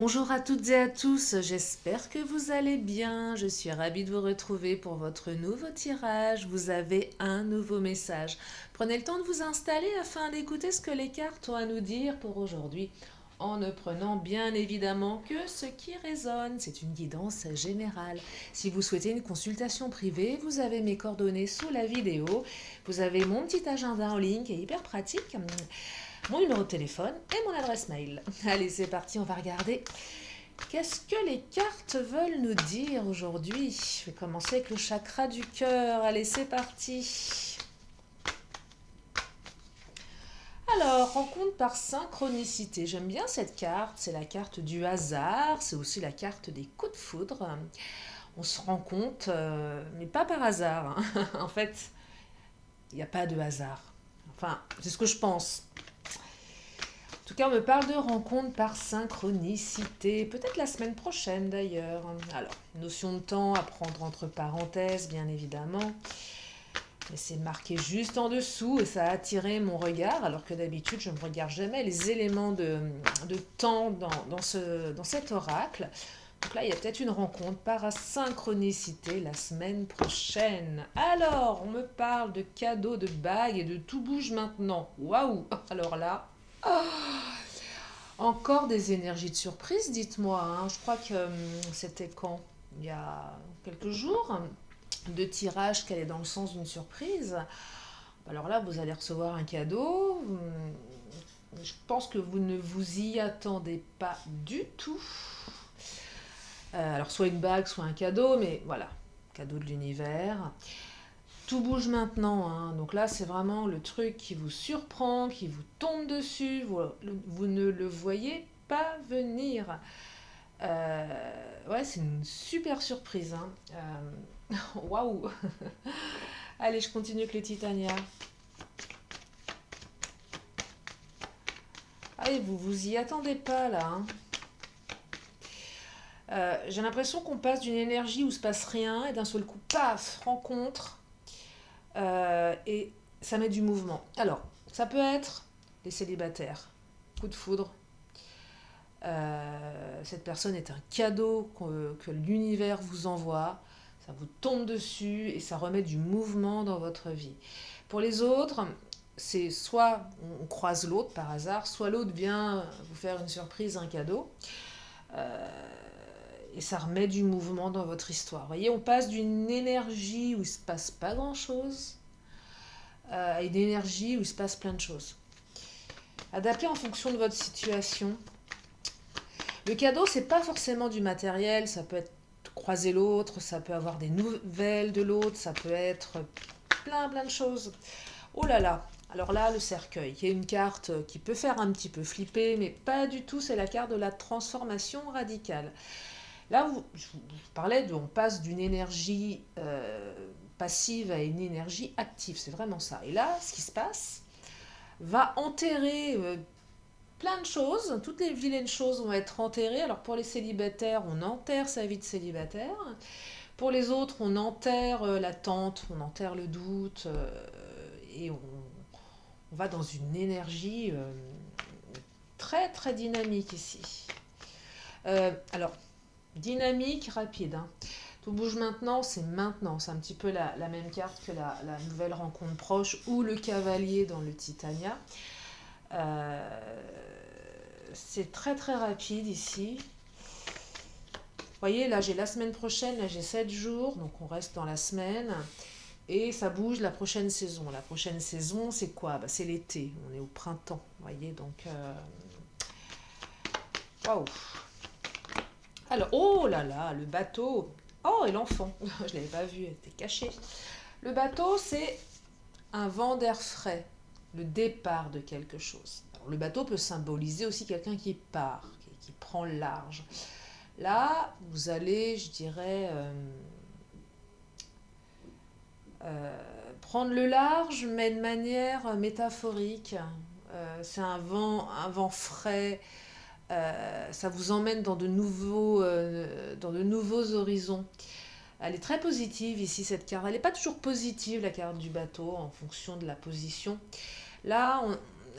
Bonjour à toutes et à tous, j'espère que vous allez bien. Je suis ravie de vous retrouver pour votre nouveau tirage. Vous avez un nouveau message. Prenez le temps de vous installer afin d'écouter ce que les cartes ont à nous dire pour aujourd'hui, en ne prenant bien évidemment que ce qui résonne. C'est une guidance générale. Si vous souhaitez une consultation privée, vous avez mes coordonnées sous la vidéo. Vous avez mon petit agenda en ligne qui est hyper pratique, mon numéro de téléphone et mon adresse mail. Allez, c'est parti, on va regarder. Qu'est-ce que les cartes veulent nous dire aujourd'hui? Je vais commencer avec le chakra du cœur. Allez, c'est parti. Alors, rencontre par synchronicité. J'aime bien cette carte. C'est la carte du hasard. C'est aussi la carte des coups de foudre. On se rend compte, mais pas par hasard, hein. En fait, il n'y a pas de hasard. Enfin, c'est ce que je pense. En tout cas, on me parle de rencontre par synchronicité, peut-être la semaine prochaine d'ailleurs. Alors, notion de temps à prendre entre parenthèses, bien évidemment. Mais c'est marqué juste en dessous et ça a attiré mon regard, alors que d'habitude, je ne regarde jamais les éléments de temps dans cet oracle. Donc là, il y a peut-être une rencontre par synchronicité la semaine prochaine. Alors, on me parle de cadeaux, de bagues et de tout bouge maintenant. Waouh! Alors là, encore des énergies de surprise, dites-moi, hein. Je crois que c'était quand? Il y a quelques jours, de tirage qu'elle est dans le sens d'une surprise. Alors là, vous allez recevoir un cadeau. Je pense que vous ne vous y attendez pas du tout. Alors soit une bague, soit un cadeau, mais voilà, cadeau de l'univers. Tout bouge maintenant, hein. Donc là, c'est vraiment le truc qui vous surprend, qui vous tombe dessus. Vous ne le voyez pas venir. Ouais, c'est une super surprise, hein. Waouh! Allez, je continue avec le Titania. Allez, vous vous y attendez pas là, hein. J'ai l'impression qu'on passe d'une énergie où il se passe rien et d'un seul coup, paf, rencontre. Et ça met du mouvement. Alors, ça peut être les célibataires, coup de foudre. Cette personne est un cadeau que l'univers vous envoie. Ça vous tombe dessus et ça remet du mouvement dans votre vie. Pour les autres, c'est soit on croise l'autre par hasard, soit l'autre vient vous faire une surprise, un cadeau. Et ça remet du mouvement dans votre histoire. Vous voyez, on passe d'une énergie où il ne se passe pas grand-chose à une énergie où il se passe plein de choses. Adaptez en fonction de votre situation. Le cadeau, c'est pas forcément du matériel, ça peut être croiser l'autre, ça peut avoir des nouvelles de l'autre, ça peut être plein de choses. Oh là là, alors là, le cercueil, qui est une carte qui peut faire un petit peu flipper, mais pas du tout, c'est la carte de la transformation radicale. Là, je vous parlais de, on passe d'une énergie passive à une énergie active, c'est vraiment ça. Et là, ce qui se passe va enterrer plein de choses, toutes les vilaines choses vont être enterrées. Alors pour les célibataires, on enterre sa vie de célibataire. Pour les autres, on enterre l'attente, on enterre le doute et on va dans une énergie très dynamique ici. Alors, dynamique, rapide, hein. Tout bouge maintenant, c'est maintenant. C'est un petit peu la même carte que la nouvelle rencontre proche ou le cavalier dans le Titania. Euh, c'est très rapide ici. Vous voyez, là j'ai la semaine prochaine, là j'ai 7 jours, donc on reste dans la semaine. Et ça bouge la prochaine saison. La prochaine saison, c'est quoi? Bah, c'est l'été, on est au printemps, vous voyez, donc... Waouh! Alors, oh là là, le bateau. Oh, et l'enfant. Je ne l'avais pas vu, elle était cachée. Le bateau, c'est un vent d'air frais, le départ de quelque chose. Alors, le bateau peut symboliser aussi quelqu'un qui part, qui prend le large. Là, vous allez, je dirais, prendre le large, mais de manière métaphorique. C'est un vent frais. Ça vous emmène dans de nouveaux horizons. Elle est très positive ici, cette carte. Elle n'est pas toujours positive, la carte du bateau, en fonction de la position. Là,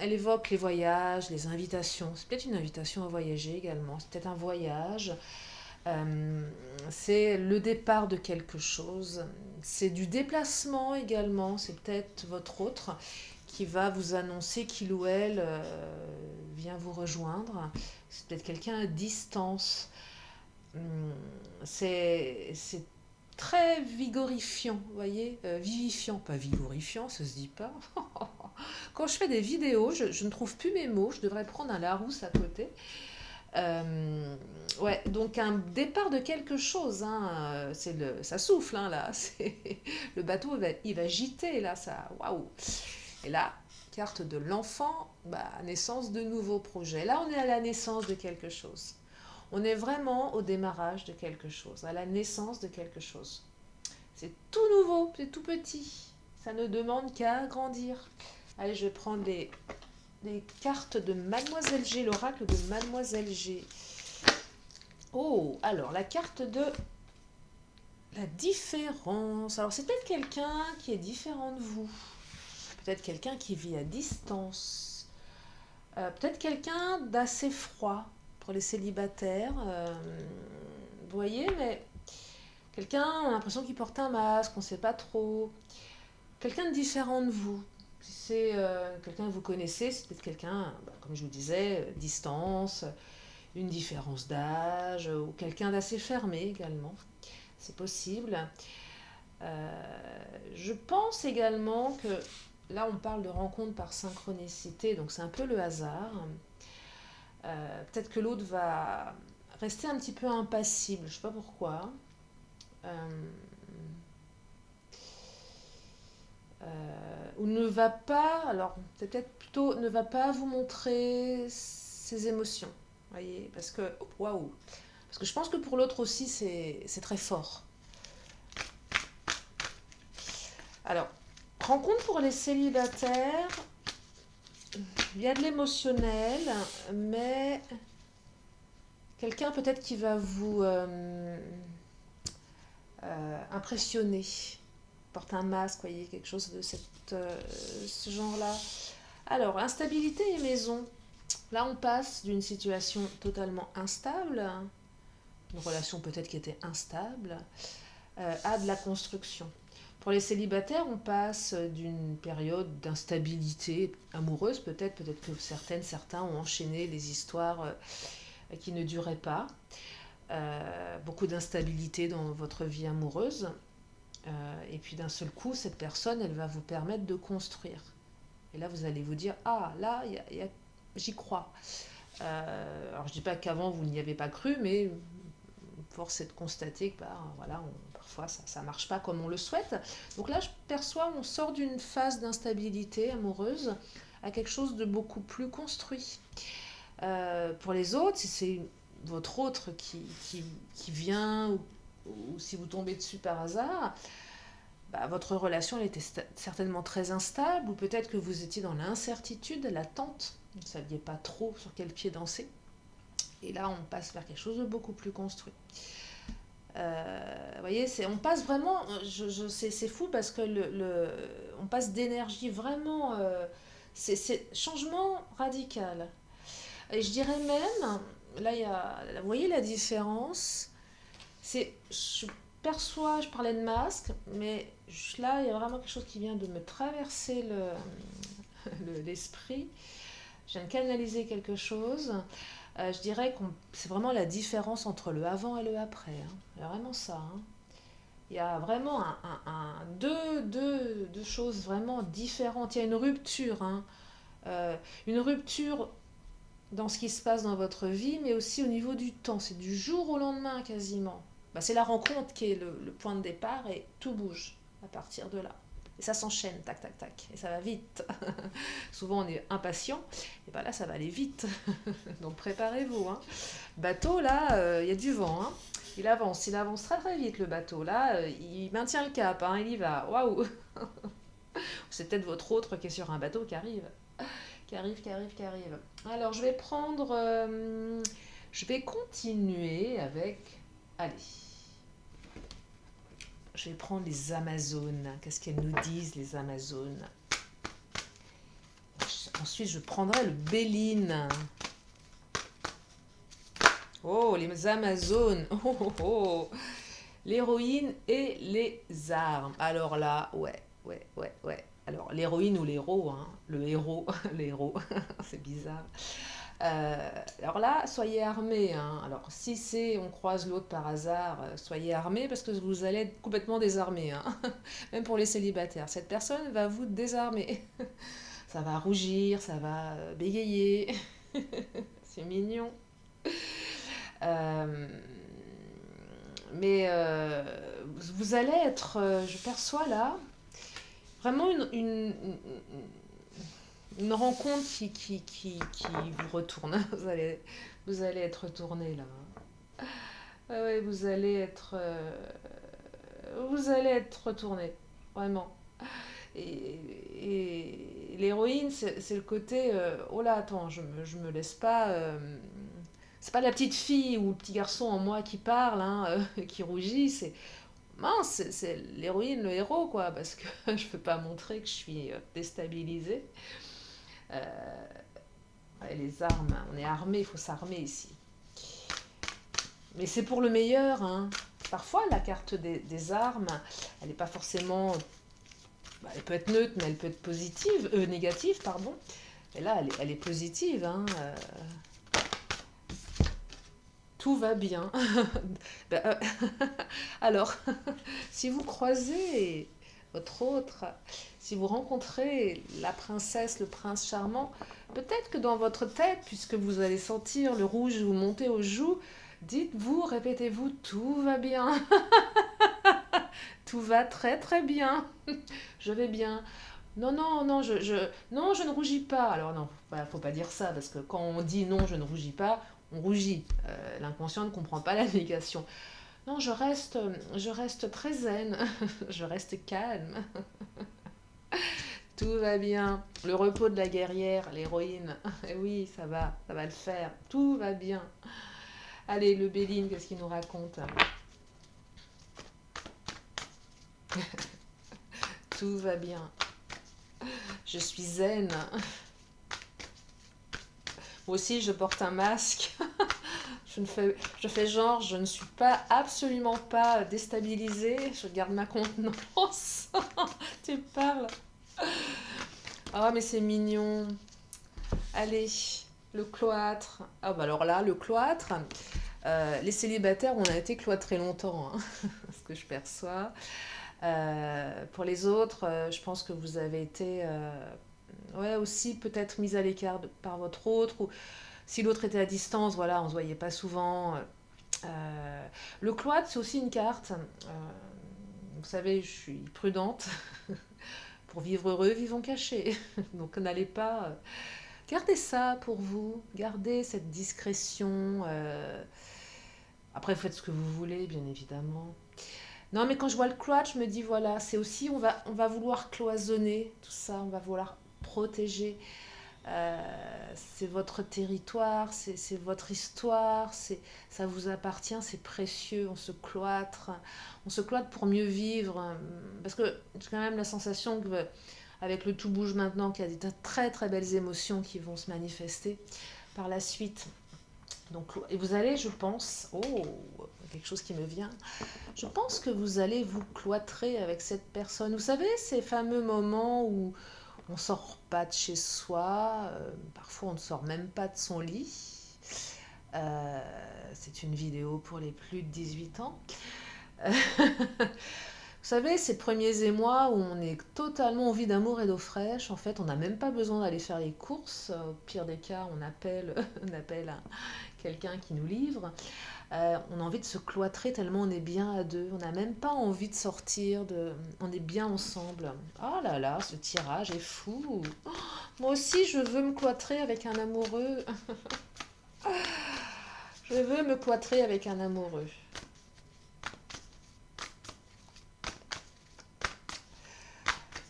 elle évoque les voyages, les invitations. C'est peut-être une invitation à voyager également. C'est peut-être un voyage. C'est le départ de quelque chose. C'est du déplacement également. C'est peut-être votre autre qui va vous annoncer qu'il ou elle vient vous rejoindre. C'est peut-être quelqu'un à distance. C'est très vigorifiant, vous voyez, vivifiant, pas vigorifiant, ça se dit pas. Quand je fais des vidéos, je ne trouve plus mes mots, je devrais prendre un Larousse à côté. Ouais, donc un départ de quelque chose, hein, ça souffle, hein, là, le bateau il va gîter, là, ça, waouh. Et là, carte de l'enfant, bah, naissance de nouveaux projets. Là, on est à la naissance de quelque chose. On est vraiment au démarrage de quelque chose, à la naissance de quelque chose. C'est tout nouveau, c'est tout petit. Ça ne demande qu'à grandir. Allez, je vais prendre les cartes de Mademoiselle G, l'oracle de Mademoiselle G. Oh, alors la carte de la différence. Alors c'est peut-être quelqu'un qui est différent de vous. Peut-être quelqu'un qui vit à distance. Peut-être quelqu'un d'assez froid pour les célibataires. Vous voyez, mais quelqu'un, on a l'impression qu'il porte un masque, on ne sait pas trop. Quelqu'un de différent de vous. Si c'est quelqu'un que vous connaissez, c'est peut-être quelqu'un, comme je vous disais, distance, une différence d'âge, ou quelqu'un d'assez fermé également. C'est possible. Je pense également que là, on parle de rencontre par synchronicité, donc c'est un peu le hasard. Peut-être que l'autre va rester un petit peu impassible, je ne sais pas pourquoi. Ou ne va pas, alors c'est peut-être plutôt ne va pas vous montrer ses émotions, voyez, parce que waouh, parce que je pense que pour l'autre aussi c'est très fort. Alors, rencontre pour les célibataires, il y a de l'émotionnel, mais quelqu'un peut-être qui va vous impressionner, porte un masque, voyez, quelque chose de ce genre-là. Alors, instabilité et maison. Là, on passe d'une situation totalement instable, une relation peut-être qui était instable, à de la construction. Pour les célibataires, on passe d'une période d'instabilité amoureuse, peut-être que certains ont enchaîné les histoires qui ne duraient pas. Beaucoup d'instabilité dans votre vie amoureuse. Et puis d'un seul coup, cette personne, elle va vous permettre de construire. Et là, vous allez vous dire, ah, là, j'y crois. Alors, je ne dis pas qu'avant, vous n'y avez pas cru, mais force est de constater que voilà, parfois, ça ne marche pas comme on le souhaite. Donc là, je perçois, on sort d'une phase d'instabilité amoureuse à quelque chose de beaucoup plus construit. Pour les autres, si c'est votre autre qui vient, ou si vous tombez dessus par hasard, votre relation elle était certainement très instable, ou peut-être que vous étiez dans l'incertitude, l'attente, vous ne saviez pas trop sur quel pied danser. Et là, on passe vers quelque chose de beaucoup plus construit. Vous voyez, on passe vraiment, c'est fou parce que on passe d'énergie vraiment, c'est changement radical. Et je dirais même, là, vous voyez la différence, je perçois, je parlais de masque, mais là, il y a vraiment quelque chose qui vient de me traverser l'esprit. Je viens de canaliser quelque chose. Je dirais que c'est vraiment la différence entre le avant et le après. Hein. Il y a vraiment ça. Hein. Il y a vraiment deux choses vraiment différentes. Il y a une rupture. Hein. Une rupture dans ce qui se passe dans votre vie, mais aussi au niveau du temps. C'est du jour au lendemain quasiment. C'est la rencontre qui est le point de départ et tout bouge à partir de là. Et ça s'enchaîne, tac, tac, tac. Et ça va vite. Souvent, on est impatient. Et là, ça va aller vite. Donc, préparez-vous. Hein. Bateau, là, y a du vent. Hein. Il avance très, très vite, le bateau. Là, il maintient le cap. Hein. Il y va. Waouh. C'est peut-être votre autre qui est sur un bateau qui arrive. Qui arrive. Alors, je vais prendre... je vais continuer avec... Allez. Je vais prendre les Amazones. Qu'est-ce qu'elles nous disent, les Amazones? Ensuite, je prendrai le Béline. Oh, les Amazones. Oh, oh, oh. L'héroïne et les armes. Alors là, ouais. Alors, l'héroïne ou l'héros, hein. Le héros, l'héros, c'est bizarre. Alors là, soyez armés, hein. Alors, si c'est on croise l'autre par hasard, soyez armés parce que vous allez être complètement désarmés, hein. Même pour les célibataires. Cette personne va vous désarmer. Ça va rougir, ça va bégayer. C'est mignon. Euh, mais vous allez être, je perçois là, vraiment une rencontre qui vous retourne. Vous allez être retourné là. Ah ouais, vous allez être retourné, vraiment. Et l'héroïne, c'est le côté, oh là, attends, je me laisse pas. C'est pas la petite fille ou le petit garçon en moi qui parle, hein, qui rougit, c'est mince, c'est l'héroïne, le héros, quoi, parce que je peux pas montrer que je suis déstabilisée. Euh, ouais, les armes, on est armé, il faut s'armer ici. Mais c'est pour le meilleur, hein. Parfois, la carte des armes, elle n'est pas forcément. Bah, elle peut être neutre, mais elle peut être positive, négative, pardon. Et là, elle est positive, hein. Tout va bien. Ben, alors, si vous croisez votre autre, si vous rencontrez la princesse, le prince charmant, peut-être que dans votre tête, puisque vous allez sentir le rouge vous monter aux joues, dites-vous, répétez-vous, tout va bien, tout va très très bien, je vais bien. Non, non, non, non, je ne rougis pas. Alors non, bah, faut pas dire ça, parce que quand on dit non, je ne rougis pas, on rougit. L'inconscient ne comprend pas la négation. Non, je reste très zen, je reste calme, tout va bien. Le repos de la guerrière, l'héroïne, eh oui, ça va le faire, tout va bien. Allez, le Béline, qu'est-ce qu'il nous raconte? Tout va bien, je suis zen. Moi aussi, je porte un masque. Je fais genre, je ne suis pas absolument pas déstabilisée. Je garde ma contenance. Tu parles. Ah, mais c'est mignon. Allez, le cloître. Ah, bah alors là, le cloître. Les célibataires, on a été cloîtrés longtemps, hein, ce que je perçois. Pour les autres, je pense que vous avez été ouais, aussi peut-être mis à l'écart par votre autre. Ou si l'autre était à distance, voilà, on ne se voyait pas souvent. Le cloître, c'est aussi une carte. Vous savez, je suis prudente. Pour vivre heureux, vivons cachés. Donc n'allez pas. Gardez ça pour vous. Gardez cette discrétion. Après, faites ce que vous voulez, bien évidemment. Non, mais quand je vois le cloître, je me dis, voilà, c'est aussi, on va vouloir cloisonner tout ça, on va vouloir protéger. C'est votre territoire, c'est votre histoire, ça vous appartient, c'est précieux, on se cloître pour mieux vivre, parce que j'ai quand même la sensation que avec le tout bouge maintenant, qu'il y a des très très belles émotions qui vont se manifester par la suite. Donc, et vous allez, je pense, oh, quelque chose qui me vient, je pense que vous allez vous cloîtrer avec cette personne. Vous savez, ces fameux moments où on ne sort pas de chez soi, parfois on ne sort même pas de son lit. Euh, c'est une vidéo pour les plus de 18 ans. Vous savez, ces premiers émois où on est totalement envie d'amour et d'eau fraîche, en fait, on n'a même pas besoin d'aller faire les courses. Au pire des cas, on appelle, on appelle quelqu'un qui nous livre. On a envie de se cloîtrer tellement on est bien à deux. On n'a même pas envie de sortir, on est bien ensemble. Oh là là, ce tirage est fou. Oh, moi aussi, je veux me cloîtrer avec un amoureux. Je veux me cloîtrer avec un amoureux.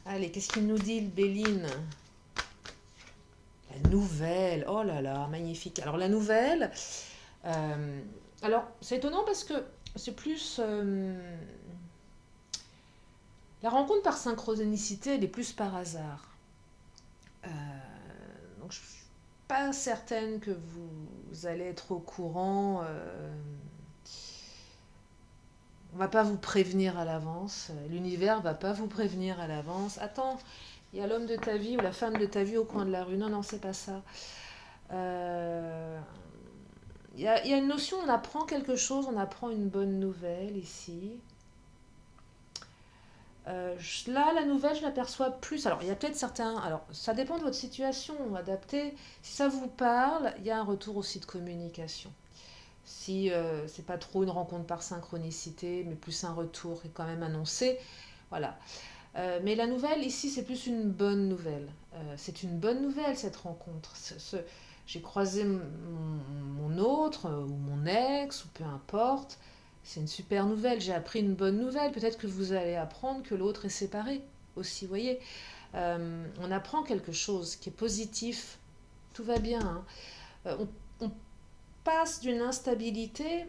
Allez, qu'est-ce qu'il nous dit, le Béline? La nouvelle. Oh là là, magnifique. Alors, la nouvelle. euh, alors, c'est étonnant parce que c'est plus. La rencontre par synchronicité, elle est plus par hasard. Euh, Donc, je suis pas certaine que vous allez être au courant. On va pas vous prévenir à l'avance. L'univers va pas vous prévenir à l'avance. Attends, il y a l'homme de ta vie ou la femme de ta vie au coin de la rue. Non, non, c'est pas ça. Euh, il y a une notion, on apprend quelque chose, on apprend une bonne nouvelle ici. Là, la nouvelle, je l'aperçois plus. Alors, il y a peut-être certains. Alors, ça dépend de votre situation, adapté. Si ça vous parle, il y a un retour aussi de communication. Si c'est pas trop une rencontre par synchronicité, mais plus un retour qui est quand même annoncé, voilà. Mais la nouvelle, ici, c'est plus une bonne nouvelle. C'est une bonne nouvelle, cette rencontre. J'ai croisé mon autre, ou mon ex, ou peu importe. C'est une super nouvelle. J'ai appris une bonne nouvelle. Peut-être que vous allez apprendre que l'autre est séparé aussi, vous voyez. On apprend quelque chose qui est positif. Tout va bien, hein. On passe d'une instabilité.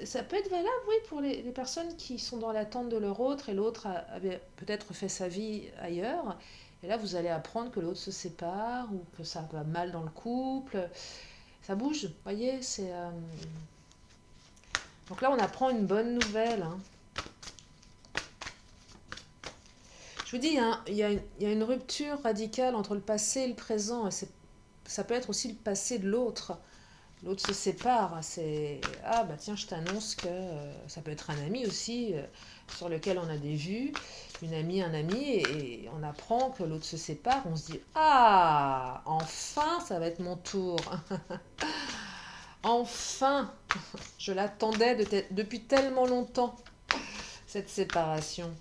Ça peut être valable, oui, pour les personnes qui sont dans l'attente de leur autre et l'autre avait peut-être fait sa vie ailleurs. Et là, vous allez apprendre que l'autre se sépare ou que ça va mal dans le couple. Ça bouge, vous voyez, donc là, on apprend une bonne nouvelle, hein. Je vous dis, hein, il y a une rupture radicale entre le passé et le présent. Ça peut être aussi le passé de l'autre. L'autre se sépare. C'est ah bah tiens, je t'annonce que ça peut être un ami aussi sur lequel on a des vues, une amie, un ami, et on apprend que l'autre se sépare. On se dit ah enfin ça va être mon tour. Enfin, je l'attendais depuis tellement longtemps cette séparation.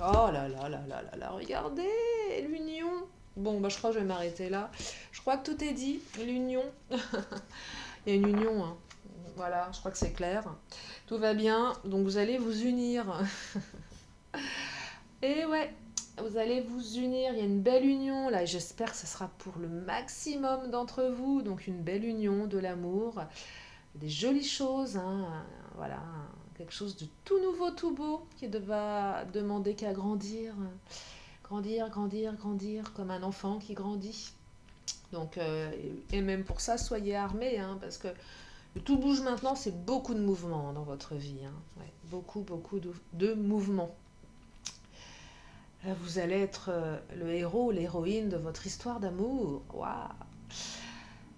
Oh là là là là là là, regardez l'union. Bon, bah je crois que je vais m'arrêter là. Je crois que tout est dit. L'union. Il y a une union, hein. Voilà, je crois que c'est clair. Tout va bien, donc vous allez vous unir. Et ouais, vous allez vous unir. Il y a une belle union là. Et j'espère que ce sera pour le maximum d'entre vous. Donc une belle union, de l'amour, des jolies choses, hein. Voilà, quelque chose de tout nouveau, tout beau, qui ne va demander qu'à grandir. Grandir, grandir, grandir, comme un enfant qui grandit. Donc, et même pour ça, soyez armés, hein, parce que tout bouge maintenant, c'est beaucoup de mouvements dans votre vie, hein. Ouais, beaucoup, beaucoup de mouvements. Là, vous allez être le héros, l'héroïne de votre histoire d'amour. Waouh!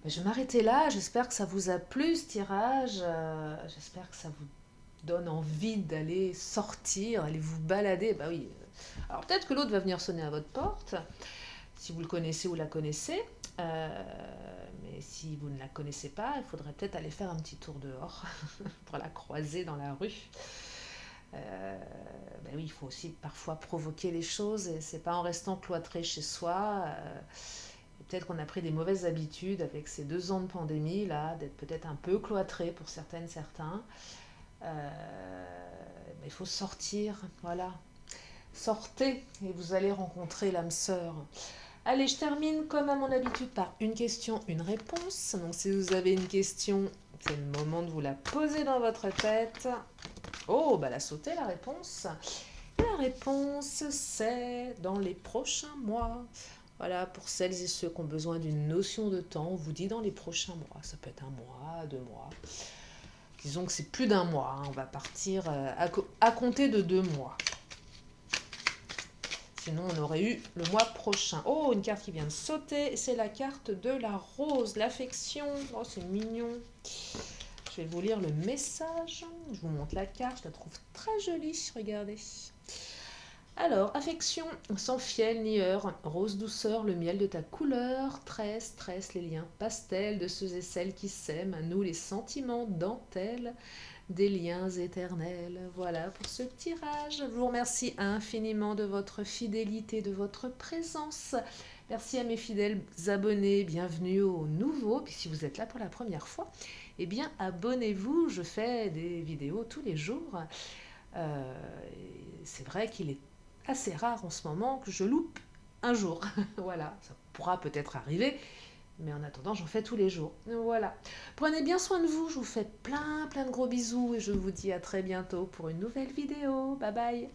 Je vais m'arrêter là, j'espère que ça vous a plu ce tirage, j'espère que ça vous donne envie d'aller sortir, aller vous balader. Bah oui. Alors peut-être que l'autre va venir sonner à votre porte, si vous le connaissez ou la connaissez. Mais si vous ne la connaissez pas, il faudrait peut-être aller faire un petit tour dehors pour la croiser dans la rue. Ben oui, il faut aussi parfois provoquer les choses et c'est pas en restant cloîtré chez soi. Peut-être qu'on a pris des mauvaises habitudes avec ces 2 ans de pandémie là, d'être peut-être un peu cloîtré pour certaines, certains. Il faut sortir, voilà. Sortez et vous allez rencontrer l'âme sœur. Allez, je termine comme à mon habitude par une question, une réponse. Donc si vous avez une question, c'est le moment de vous la poser dans votre tête. Oh, bah elle a sauté la réponse. Et la réponse, c'est dans les prochains mois. Voilà, pour celles et ceux qui ont besoin d'une notion de temps, on vous dit dans les prochains mois. Ça peut être 1 mois, 2 mois. Disons que c'est plus d'1 mois, hein. On va partir à compter de 2 mois. Sinon, on aurait eu le mois prochain. Oh, une carte qui vient de sauter. C'est la carte de la rose, l'affection. Oh, c'est mignon. Je vais vous lire le message. Je vous montre la carte. Je la trouve très jolie. Regardez. Alors, affection, sans fiel ni heure. Rose douceur, le miel de ta couleur. Tresse, tresse les liens pastels de ceux et celles qui s'aiment. À nous les sentiments dentelles des liens éternels. Voilà pour ce tirage. Je vous remercie infiniment de votre fidélité, de votre présence. Merci à mes fidèles abonnés. Bienvenue aux nouveaux. Puis si vous êtes là pour la première fois, eh bien abonnez-vous. Je fais des vidéos tous les jours. C'est vrai qu'il est assez rare en ce moment que je loupe un jour. Voilà, ça pourra peut-être arriver. Mais en attendant, j'en fais tous les jours. Voilà. Prenez bien soin de vous. Je vous fais plein de gros bisous et je vous dis à très bientôt pour une nouvelle vidéo. Bye bye.